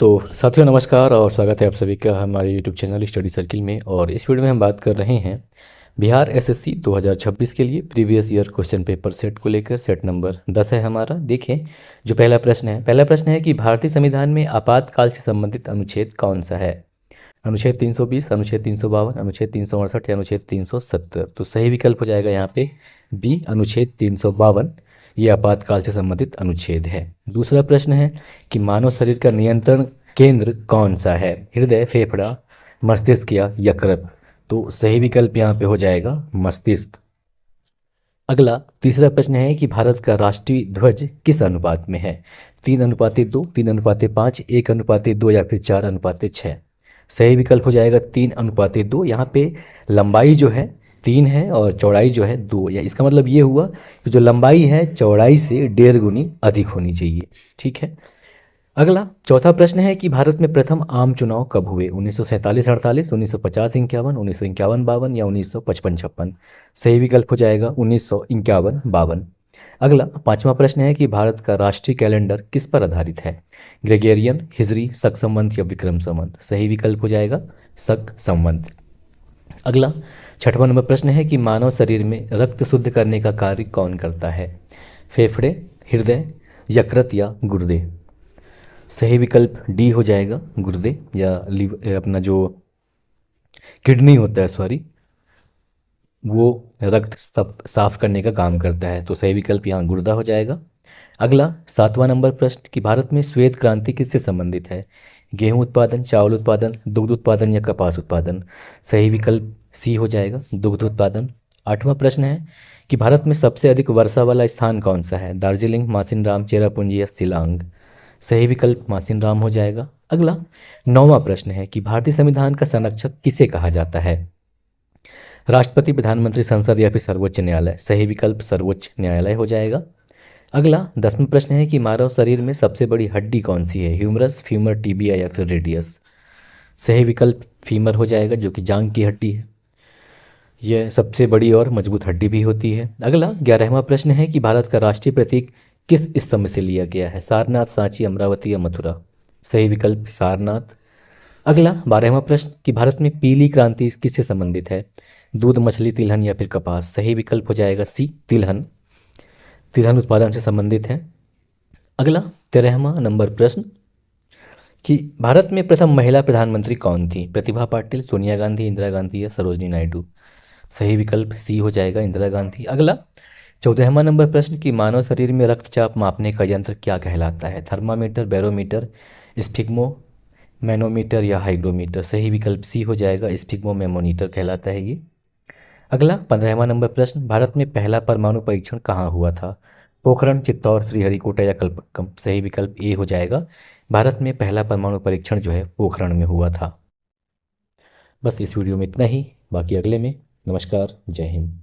तो साथियों नमस्कार और स्वागत है आप सभी का हमारे यूट्यूब चैनल स्टडी सर्किल में। और इस वीडियो में हम बात कर रहे हैं बिहार एसएससी 2026 के लिए previous year question paper set को लेकर। सेट नंबर 10 है हमारा। देखें जो पहला प्रश्न है कि भारतीय संविधान में आपातकाल से संबंधित अनुच्छेद कौन सा है। अनुच्छेद 320, अनुच्छेद 352, अनुच्छेद 368 या अनुच्छेद 370। तो सही विकल्प हो जाएगा यहाँ पे बी, अनुच्छेद 352। ये आपातकाल से संबंधित अनुच्छेद है। दूसरा प्रश्न है कि मानव शरीर का नियंत्रण केंद्र कौन सा है। हृदय, फेफड़ा, मस्तिष्क या यकृत। तो सही विकल्प यहाँ पे हो जाएगा मस्तिष्क। अगला तीसरा प्रश्न है कि भारत का राष्ट्रीय ध्वज किस अनुपात में है। 3:2, 3:5, 1:2 या फिर 4:6। सही विकल्प हो जाएगा 3:2। यहाँ पे लंबाई जो है 3 है और चौड़ाई जो है 2, या इसका मतलब ये हुआ कि जो लंबाई है चौड़ाई से 1.5 गुनी अधिक होनी चाहिए। ठीक है। अगला चौथा प्रश्न है कि भारत में प्रथम आम चुनाव कब हुए। 1947-48, 1950-51, 1951-52 या 1955-56। सही विकल्प हो जाएगा 1951-52। अगला पांचवा प्रश्न है कि भारत का राष्ट्रीय कैलेंडर किस पर आधारित है। ग्रेगोरियन, हिजरी, शक संवत या विक्रम संवत। सही विकल्प हो जाएगा शक संवत। अगला छठवां नंबर प्रश्न है कि मानव शरीर में रक्त शुद्ध करने का कार्य कौन करता है। फेफड़े, हृदय, यकृत या गुर्दे। सही विकल्प डी हो जाएगा गुर्दे या अपना जो किडनी होता है, सॉरी, वो रक्त साफ करने का काम करता है। तो सही विकल्प यहाँ गुर्दा हो जाएगा। अगला सातवां नंबर प्रश्न कि भारत में श्वेत क्रांति किससे संबंधित है। गेहूं उत्पादन, चावल उत्पादन, दुग्ध उत्पादन या कपास उत्पादन। सही विकल्प सी हो जाएगा दुग्ध उत्पादन। आठवां प्रश्न है कि भारत में सबसे अधिक वर्षा वाला स्थान कौन सा है। दार्जिलिंग, मासिनराम, चेरापूंजी या शिलांग। सही विकल्प मासिनराम हो जाएगा। अगला नौवां प्रश्न है कि भारतीय संविधान का संरक्षक किसे कहा जाता है। राष्ट्रपति, प्रधानमंत्री, संसद या फिर सर्वोच्च न्यायालय। सही विकल्प सर्वोच्च न्यायालय हो जाएगा। अगला 10वां प्रश्न है कि मानव शरीर में सबसे बड़ी हड्डी कौन सी है। ह्यूमरस, फीमर, टिबिया या फिर रेडियस। सही विकल्प फीमर हो जाएगा, जो कि जांघ की हड्डी है। यह सबसे बड़ी और मजबूत हड्डी भी होती है। अगला 11वां प्रश्न है कि भारत का राष्ट्रीय प्रतीक किस स्तंभ से लिया गया है। सारनाथ, सांची, अमरावती या मथुरा। सही विकल्प सारनाथ। अगला 12वां प्रश्न कि भारत में पीली क्रांति किससे संबंधित है। दूध, मछली, तिलहन या फिर कपास। सही विकल्प हो जाएगा सी, तिलहन। तिलहन उत्पादन से संबंधित है। अगला 13वां नंबर प्रश्न कि भारत में प्रथम महिला प्रधानमंत्री कौन थी। प्रतिभा पाटिल, सोनिया गांधी, इंदिरा गांधी या सरोजिनी नायडू। सही विकल्प सी हो जाएगा इंदिरा गांधी। अगला 14वां नंबर प्रश्न कि मानव शरीर में रक्तचाप मापने का यंत्र क्या कहलाता है। थर्मामीटर, बैरोमीटर, स्फिग्मो मैनोमीटर या हाइग्रोमीटर। सही विकल्प सी हो जाएगा स्फिग्मो मैनोमीटर कहलाता है ये। अगला 15वां नंबर प्रश्न भारत में पहला परमाणु परीक्षण कहाँ हुआ था। पोखरण, चित्तौड़, श्रीहरिकोटा या कलपक्कम। सही विकल्प ए हो जाएगा। भारत में पहला परमाणु परीक्षण जो है पोखरण में हुआ था। बस इस वीडियो में इतना ही, बाकी अगले में। नमस्कार, जय हिंद।